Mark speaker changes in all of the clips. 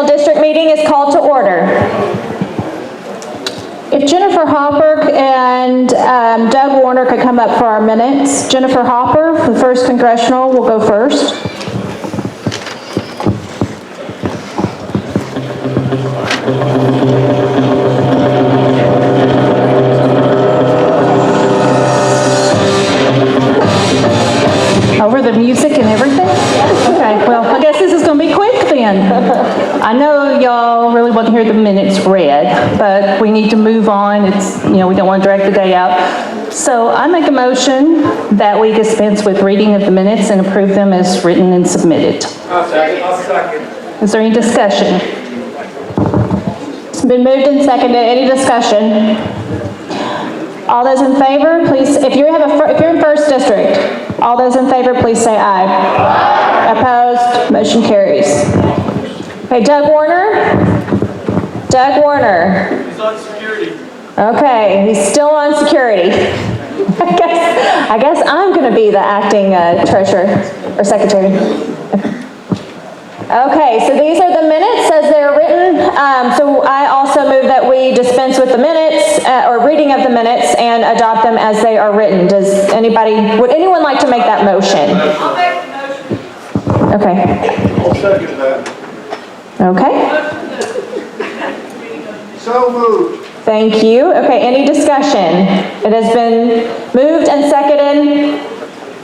Speaker 1: Congressional District meeting is called to order. If Jennifer Hopper and Doug Warner could come up for our minutes. Jennifer Hopper, the 1st Congressional, will go first. Over the music and everything? Okay, well, I guess this is going to be quick then. I know y'all really want to hear the minutes read, but we need to move on. It's, we don't want to drag the day out. So I make a motion that we dispense with reading of the minutes and approve them as written and submitted.
Speaker 2: I'll second.
Speaker 1: Is there any discussion? It's been moved and seconded. Any discussion? All those in favor, please, if you're in 1st District, all those in favor, please say aye. Aye. Opposed? Motion carries. Okay, Doug Warner? Doug Warner.
Speaker 2: He's on security.
Speaker 1: Okay, he's still on security. I guess I'm going to be the acting treasurer or secretary. Okay, so these are the minutes as they're written. So I also move that we dispense with the minutes or reading of the minutes and adopt them as they are written. Would anyone like to make that motion?
Speaker 3: I'll make the motion.
Speaker 1: Okay.
Speaker 2: I'll second that.
Speaker 1: Okay.
Speaker 2: So moved.
Speaker 1: Thank you. Okay, any discussion? It has been moved and seconded.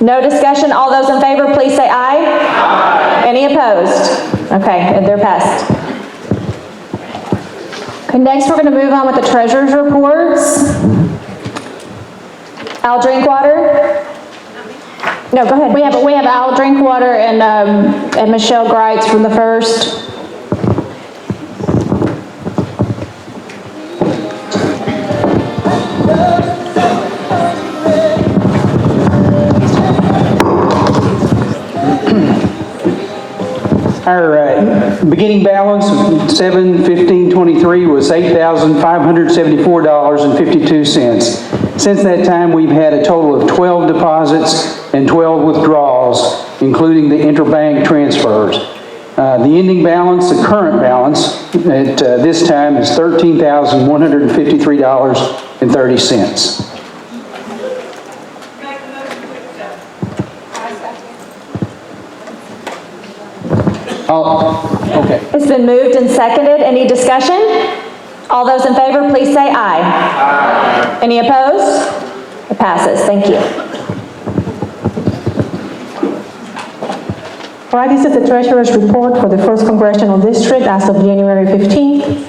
Speaker 1: No discussion. All those in favor, please say aye. Aye. Any opposed? Okay, and they're passed. Okay, next we're going to move on with the treasurer's reports. Al Drinkwater? No, go ahead. We have Al Drinkwater and Michelle Greitz from the 1st.
Speaker 4: Our beginning balance of 7/15/23 was $8,574.52. Since that time, we've had a total of 12 deposits and 12 withdrawals, including the interbank transfers. The ending balance, the current balance at this time is $13,153.30. Okay.
Speaker 1: It's been moved and seconded. Any discussion? All those in favor, please say aye. Aye. Any opposed? It passes. Thank you.
Speaker 5: All right, this is the Treasurer's report for the 1st Congressional District as of January 15th.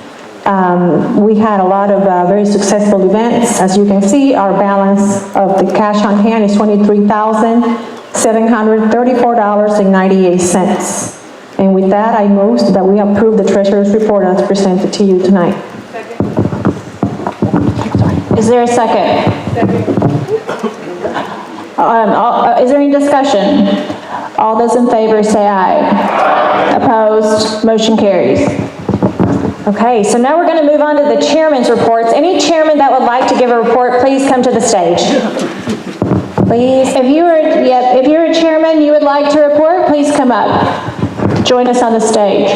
Speaker 5: We had a lot of very successful events. As you can see, our balance of the cash on hand is $23,734.98. And with that, I move that we approve the Treasurer's report as presented to you tonight.
Speaker 3: Second.
Speaker 1: Is there a second? Is there any discussion? All those in favor say aye. Aye. Opposed? Motion carries. Okay, so now we're going to move on to the chairman's reports. Any chairman that would like to give a report, please come to the stage. Please, if you're a chairman, you would like to report, please come up. Join us on the stage.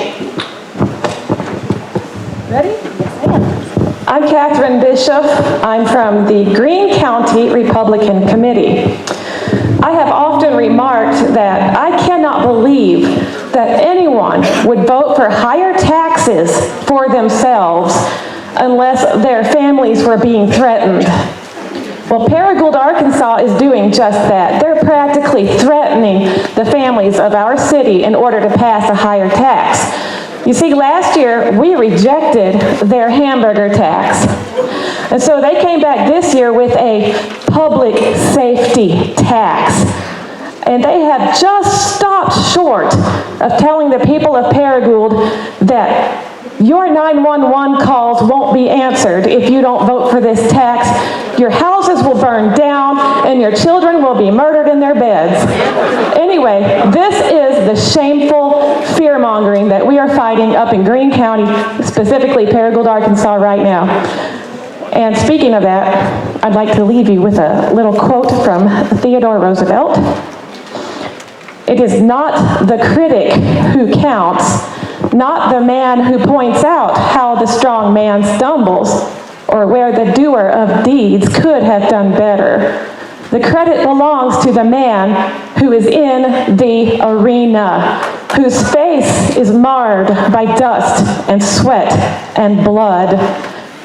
Speaker 6: Ready? Yes, I am. I'm Catherine Bishop. I'm from the Greene County Republican Committee. I have often remarked that I cannot believe that anyone would vote for higher taxes for themselves unless their families were being threatened. Well, Paragould, Arkansas is doing just that. They're practically threatening the families of our city in order to pass a higher tax. You see, last year we rejected their hamburger tax. And so they came back this year with a public safety tax. And they have just stopped short of telling the people of Paragould that your 911 calls won't be answered if you don't vote for this tax. Your houses will burn down and your children will be murdered in their beds. Anyway, this is the shameful fear-mongering that we are fighting up in Greene County, specifically Paragould, Arkansas right now. And speaking of that, I'd like to leave you with a little quote from Theodore Roosevelt. It is not the critic who counts, not the man who points out how the strong man stumbles or where the doer of deeds could have done better. The credit belongs to the man who is in the arena, whose face is marred by dust and sweat and blood,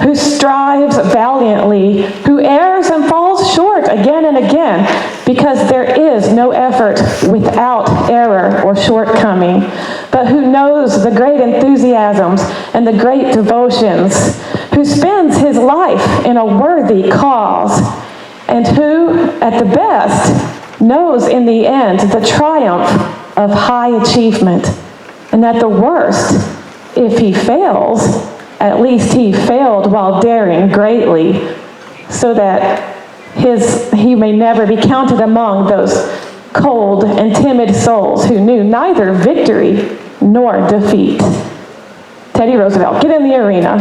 Speaker 6: who strives valiantly, who errs and falls short again and again, because there is no effort without error or shortcoming, but who knows the great enthusiasms and the great devotions, who spends his life in a worthy cause, and who, at the best, knows in the end the triumph of high achievement, and at the worst, if he fails, at least he failed while daring greatly, so that he may never be counted among those cold and timid souls who knew neither victory nor defeat. Teddy Roosevelt, get in the arena.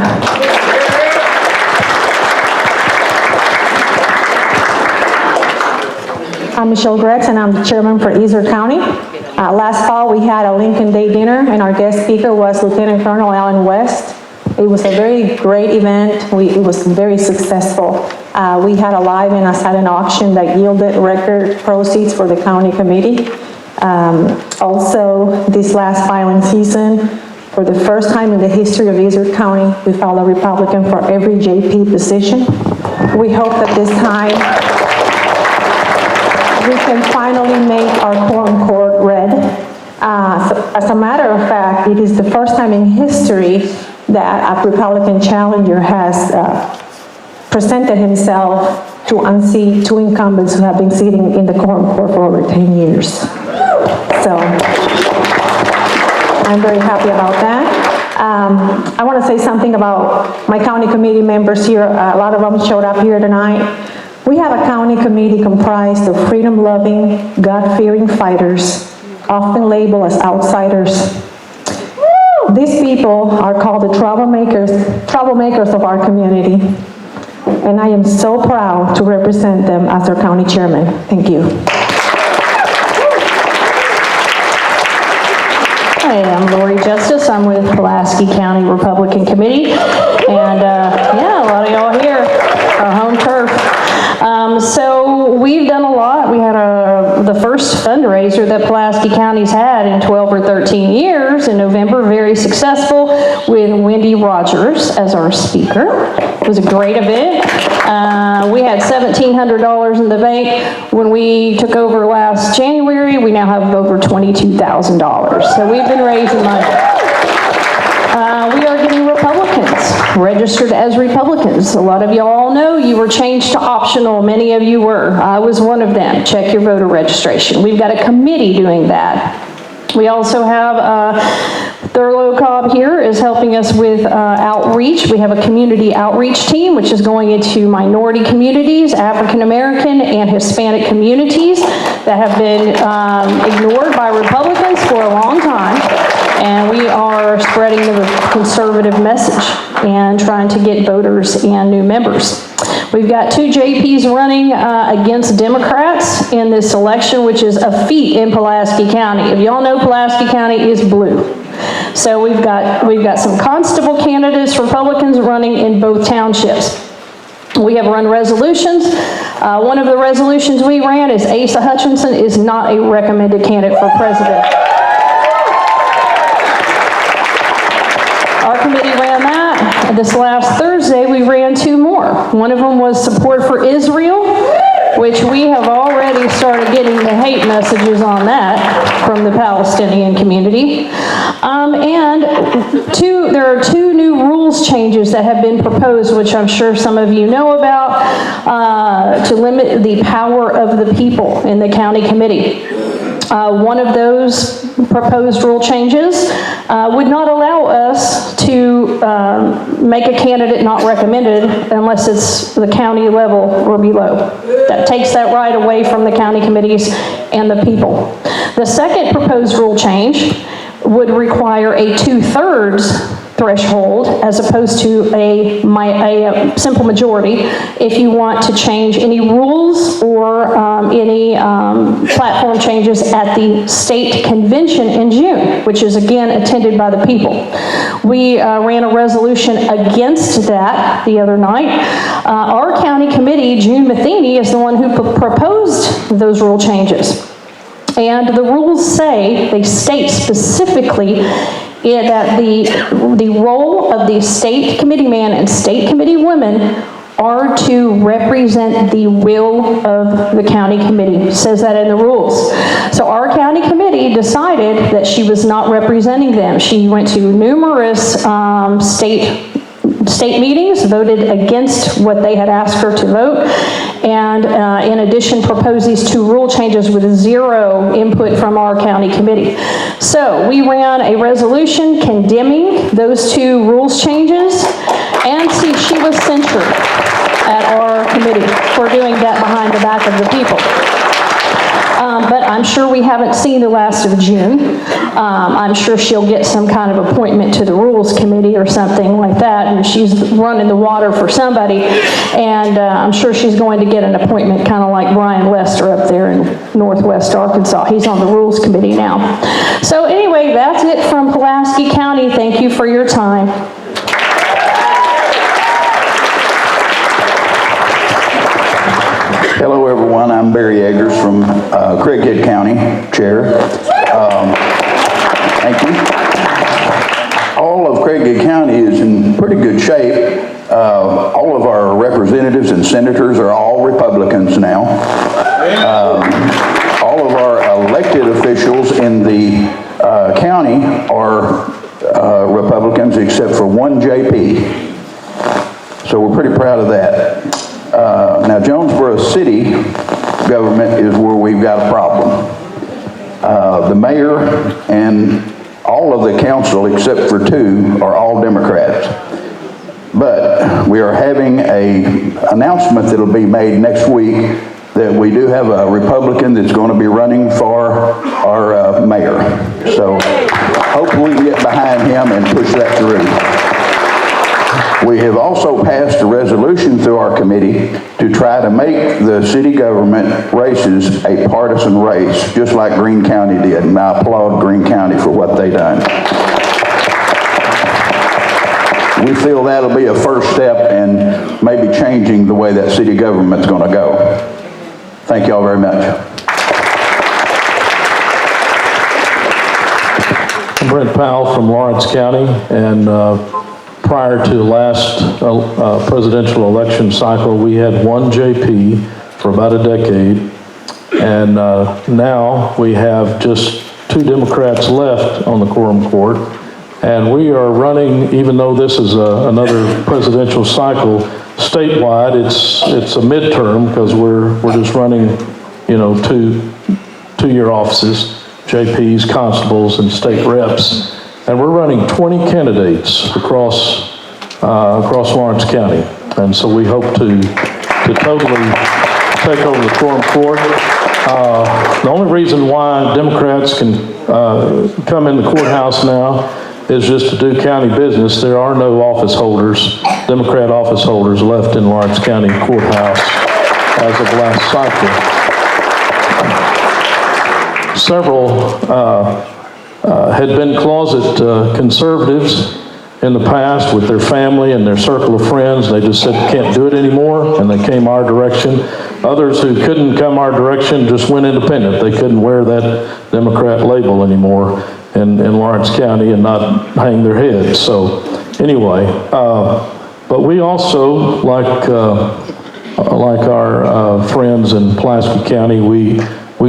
Speaker 5: I'm Michelle Gretz, and I'm the chairman for Easter County. Last fall, we had a Lincoln Day dinner, and our guest speaker was Lieutenant Colonel Allen West. It was a very great event. It was very successful. We had a live and a silent auction that yielded record proceeds for the county committee. Also, this last filing season, for the first time in the history of Easter County, we filed a Republican for every JP position. We hope that this time we can finally make our quorum court red. As a matter of fact, it is the first time in history that a Republican challenger has presented himself to unseat two incumbents who have been sitting in the quorum court for over 10 years. So I'm very happy about that. I want to say something about my county committee members here. A lot of them showed up here tonight. We have a county committee comprised of freedom-loving, God-fearing fighters, often labeled as outsiders. These people are called the troublemakers of our community, and I am so proud to represent them as our county chairman. Thank you.
Speaker 1: Hi, I'm Lori Justice. I'm with Pulaski County Republican Committee, and yeah, a lot of y'all here, our home turf. So we've done a lot. We had the first fundraiser that Pulaski County's had in 12 or 13 years in November, very successful, with Wendy Rogers as our speaker. It was a great event. We had $1,700 in the bank. When we took over last January, we now have over $22,000. So we've been raising money. We are getting Republicans registered as Republicans. A lot of y'all know you were changed to optional. Many of you were. I was one of them. Check your voter registration. We've got a committee doing that. We also have Thurlow Cobb here is helping us with outreach. We have a community outreach team, which is going into minority communities, African American and Hispanic communities that have been ignored by Republicans for a long time. And we are spreading the conservative message and trying to get voters and new members. We've got two JPs running against Democrats in this election, which is a feat in Pulaski County. If y'all know, Pulaski County is blue. So we've got some constable candidates, Republicans, running in both townships. We have run resolutions. One of the resolutions we ran is Asa Hutchinson is not a recommended candidate for president. Our committee ran that. This last Thursday, we ran two more. One of them was support for Israel, which we have already started getting the hate messages on that from the Palestinian community. And there are two new rules changes that have been proposed, which I'm sure some of you know about, to limit the power of the people in the county committee. One of those proposed rule changes would not allow us to make a candidate not recommended unless it's the county level or below. That takes that right away from the county committees and the people. The second proposed rule change would require a 2/3 threshold as opposed to a simple majority if you want to change any rules or any platform changes at the state convention in June, which is again attended by the people. We ran a resolution against that the other night. Our county committee, June Matheny, is the one who proposed those rule changes. And the rules say, they state specifically that the role of the state committee man and state committee women are to represent the will of the county committee. It says that in the rules. So our county committee decided that she was not representing them. She went to numerous state meetings, voted against what they had asked her to vote, and in addition proposed these 2 rule changes with 0 input from our county committee. So we ran a resolution condemning those 2 rules changes, and see, she was censured at our committee for doing that behind the back of the people. But I'm sure we haven't seen the last of June. I'm sure she'll get some kind of appointment to the Rules Committee or something like that, and she's running the water for somebody, and I'm sure she's going to get an appointment kind of like Brian Lester up there in Northwest Arkansas. He's on the Rules Committee now. So anyway, that's it from Pulaski County. Thank you for your time.
Speaker 7: Hello, everyone. I'm Barry Eggers from Craighead County Chair. Thank you. All of Craighead County is in pretty good shape. All of our representatives and senators are all Republicans now. All of our elected officials in the county are Republicans except for one JP. So we're pretty proud of that. Now, Jonesboro City government is where we've got a problem. The mayor and all of the council, except for 2, are all Democrats. But we are having an announcement that'll be made next week that we do have a Republican that's going to be running for our mayor. So hopefully we can get behind him and push that through. We have also passed a resolution through our committee to try to make the city government races a partisan race, just like Greene County did, and I applaud Greene County for what they done. We feel that'll be a first step in maybe changing the way that city government's going to go. Thank you all very much.
Speaker 8: I'm Brent Powell from Lawrence County, and prior to the last presidential election cycle, we had one JP for about a decade, and now we have just 2 Democrats left on the quorum court, and we are running, even though this is another presidential cycle, statewide, it's a midterm because we're just running, two-year offices, JPs, constables, and state reps. And we're running 20 candidates across Lawrence County. And so we hope to totally take over the quorum court. The only reason why Democrats can come in the courthouse now is just to do county business. There are no office holders, Democrat office holders left in Lawrence County Courthouse as of last cycle. Several had been closet conservatives in the past with their family and their circle of friends. They just said, can't do it anymore, and they came our direction. Others who couldn't come our direction just went independent. They couldn't wear that Democrat label anymore in Lawrence County and not hang their heads. So anyway, but we also, like our friends in Pulaski County, we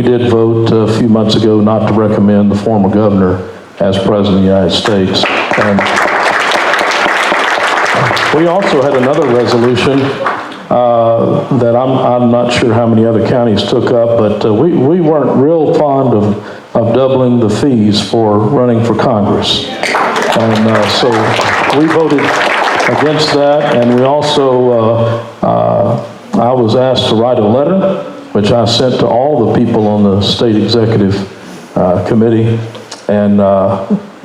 Speaker 8: did vote a few months ago not to recommend the former governor as President of the United States. And we also had another resolution that I'm not sure how many other counties took up, but we weren't real fond of doubling the fees for running for Congress. And so we voted against that, and we also, I was asked to write a letter, which I sent to all the people on the state executive committee, and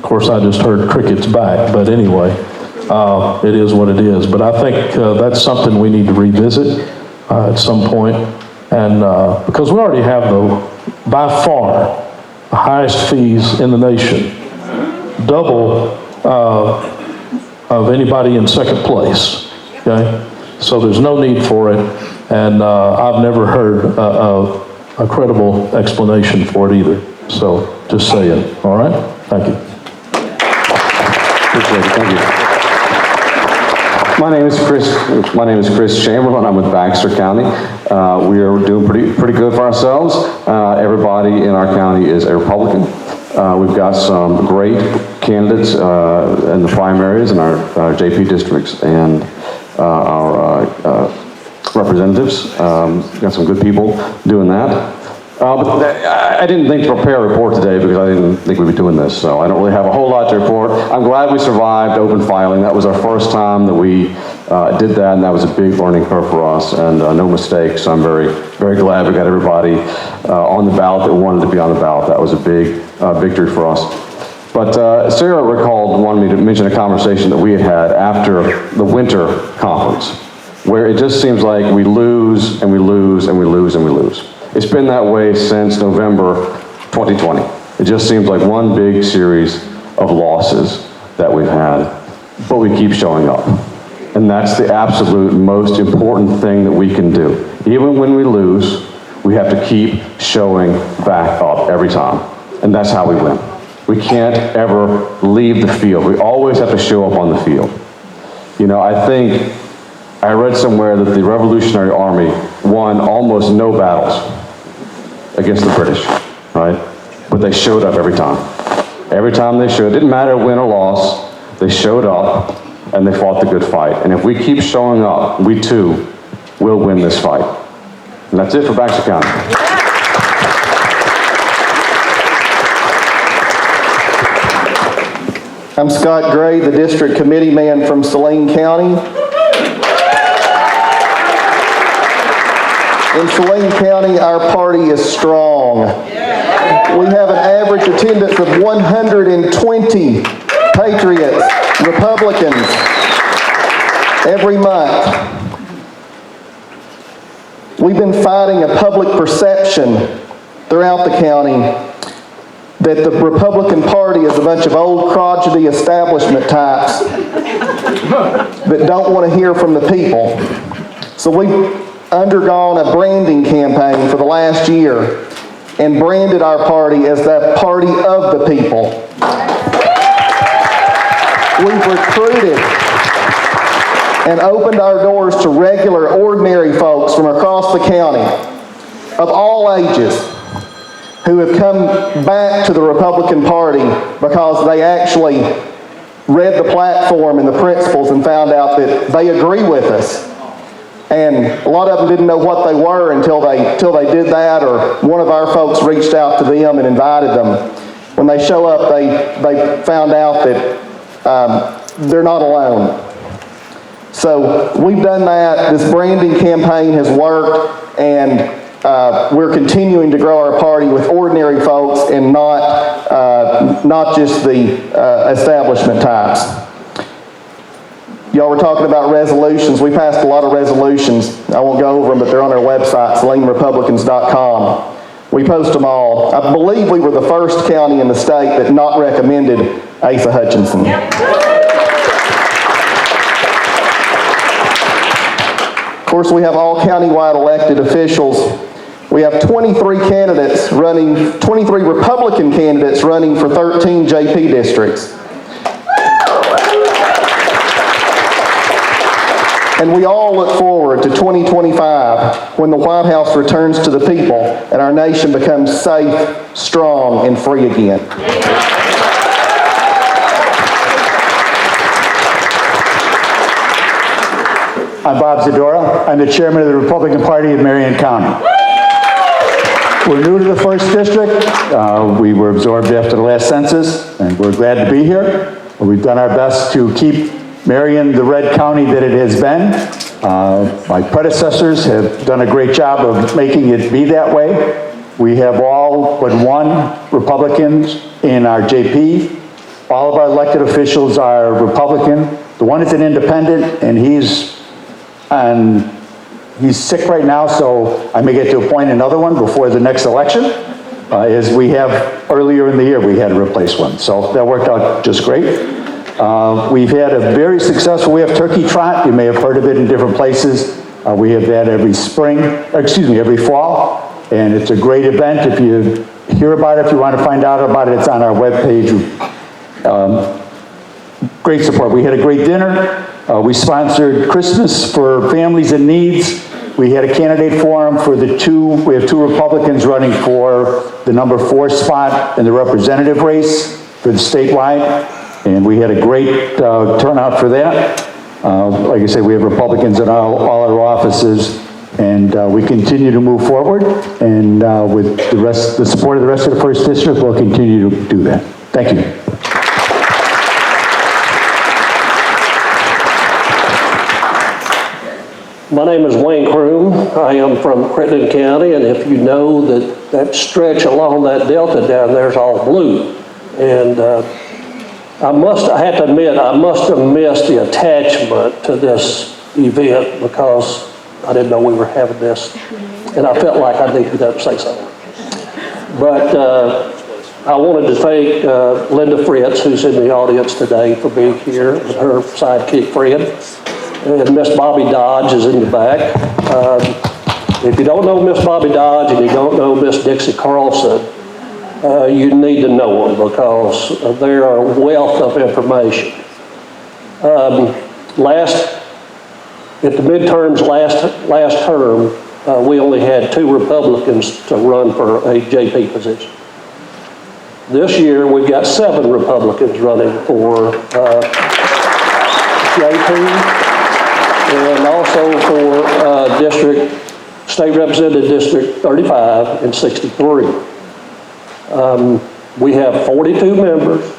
Speaker 8: Of course, I just heard crickets back, but anyway, it is what it is. But I think that's something we need to revisit at some point. And because we already have by far, the highest fees in the nation, double of anybody in second place, okay? So there's no need for it, and I've never heard a credible explanation for it either. So just saying, all right? Thank you.
Speaker 9: Appreciate it, thank you. My name is Chris Chamberlain. I'm with Baxter County. We are doing pretty good for ourselves. Everybody in our county is a Republican. We've got some great candidates in the primaries in our JP districts and our representatives. We've got some good people doing that. But I didn't think to prepare a report today because I didn't think we'd be doing this, so I don't really have a whole lot to report. I'm glad we survived open filing. That was our first time that we did that, and that was a big learning curve for us, and no mistakes. So I'm very, very glad we got everybody on the ballot that wanted to be on the ballot. That was a big victory for us. But Sarah wanted me to mention a conversation that we had after the winter conference, where it just seems like we lose and we lose and we lose and we lose. It's been that way since November 2020. It just seems like one big series of losses that we've had, but we keep showing up. And that's the absolute most important thing that we can do. Even when we lose, we have to keep showing back up every time. And that's how we win. We can't ever leave the field. We always have to show up on the field. You know, I think I read somewhere that the Revolutionary Army won almost no battles against the British, right? But they showed up every time. Every time they showed, it didn't matter win or loss, they showed up and they fought the good fight. And if we keep showing up, we too will win this fight. And that's it for Baxter County.
Speaker 10: I'm Scott Gray, the district committee man from Saline County. In Saline County, our party is strong. We have an average attendance of 120 Patriots, Republicans, every month. We've been fighting a public perception throughout the county that the Republican Party is a bunch of old crotchety establishment types that don't want to hear from the people. So we've undergone a branding campaign for the last year and branded our party as the party of the people. We've recruited and opened our doors to regular, ordinary folks from across the county of all ages who have come back to the Republican Party because they actually read the platform and the principles and found out that they agree with us. And a lot of them didn't know what they were until they did that, or one of our folks reached out to them and invited them. When they show up, they found out that they're not alone. So we've done that. This branding campaign has worked, and we're continuing to grow our party with ordinary folks and not just the establishment types. Y'all were talking about resolutions. We passed a lot of resolutions. I won't go over them, but they're on our website, SalineRepublicans.com. We post them all. I believe we were the first county in the state that not recommended Asa Hutchinson. Of course, we have all countywide elected officials. We have 23 candidates running, 23 Republican candidates running for 13 JP districts. And we all look forward to 2025 when the White House returns to the people and our nation becomes safe, strong, and free again.
Speaker 11: I'm Bob Zadora. I'm the chairman of the Republican Party of Marion County. We're new to the 1st District. We were absorbed after the last census, and we're glad to be here. We've done our best to keep Marion the red county that it has been. My predecessors have done a great job of making it be that way. We have all but one Republicans in our JP All of our elected officials are Republican. The one is an independent, and he's sick right now, so I may get to appoint another one before the next election. As we have earlier in the year, we had to replace one. So that worked out just great. We've had a very successful, we have Turkey Trot. You may have heard of it in different places. We have that every every fall. And it's a great event. If you hear about it, if you want to find out about it, it's on our webpage. Great support. We had a great dinner. We sponsored Christmas for families in needs. We had a candidate forum for we have two Republicans running for the number 4 spot in the representative race for the statewide. And we had a great turnout for that. Like I said, we have Republicans in all our offices, and we continue to move forward. And with the support of the rest of the 1st District, we'll continue to do that. Thank you.
Speaker 12: My name is Wayne Croom. I am from Crittenden County, and if you know that stretch along that delta down there is all blue. And I have to admit, I must have missed the attachment to this event because I didn't know we were having this, and I felt like I needed to say something. But I wanted to thank Linda Fritz, who's in the audience today, for being here, with her sidekick friend. And Miss Bobby Dodge is in the back. If you don't know Miss Bobby Dodge and you don't know Miss Dixie Carlson, you need to know them because they are a wealth of information. At the midterms last term, we only had 2 Republicans to run for a JP position. This year, we've got 7 Republicans running for JP. And also for State Representative District 35 and 63. We have 42 members.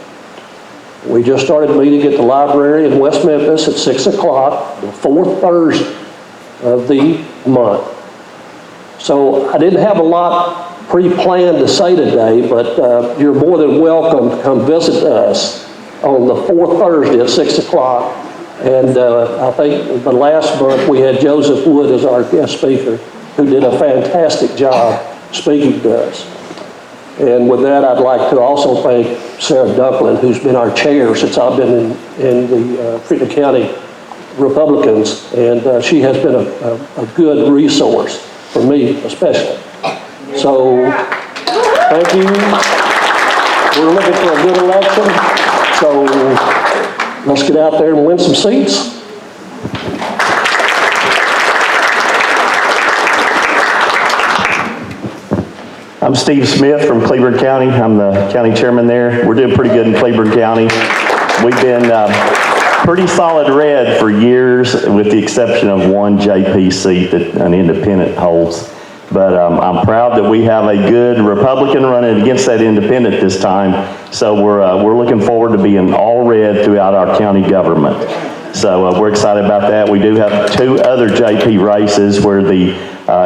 Speaker 12: We just started meeting at the library in West Memphis at 6 o'clock, the 4th Thursday of the month. So I didn't have a lot pre-planned to say today, but you're more than welcome to come visit us on the 4th Thursday at 6 o'clock. And I think the last month we had Joseph Wood as our guest speaker, who did a fantastic job speaking to us. And with that, I'd like to also thank Sarah Ducklin, who's been our chair since I've been in the Crittenden County Republicans, and she has been a good resource for me especially. So, thank you. We're looking for a good election, so let's get out there and win some seats.
Speaker 13: I'm Steve Smith from Cleburne County. I'm the county chairman there. We're doing pretty good in Cleburne County. We've been pretty solid red for years, with the exception of one JP seat that an independent holds. But I'm proud that we have a good Republican running against that independent this time. So we're looking forward to being all red throughout our county government. So we're excited about that. We do have 2 other JP races where the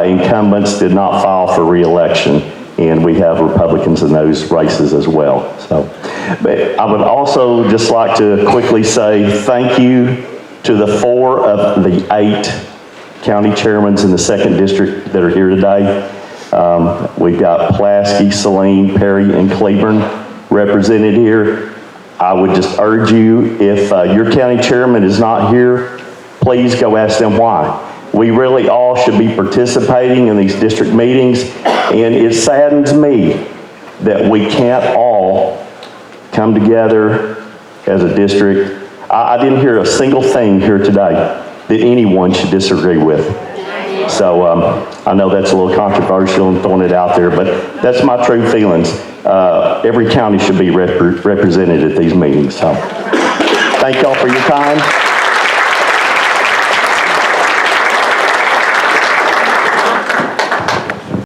Speaker 13: incumbents did not file for re-election, and we have Republicans in those races as well. So, but I would also just like to quickly say thank you to the 4 of the 8 county chairmen in the 2nd District that are here today. We've got Pulaski, Saline, Perry, and Cleburne represented here. I would just urge you, if your county chairman is not here, please go ask them why. We really all should be participating in these district meetings, and it saddens me that we can't all come together as a district. I didn't hear a single thing here today that anyone should disagree with. So I know that's a little controversial and throwing it out there, but that's my true feelings. Every county should be represented at these meetings. So thank y'all for your time.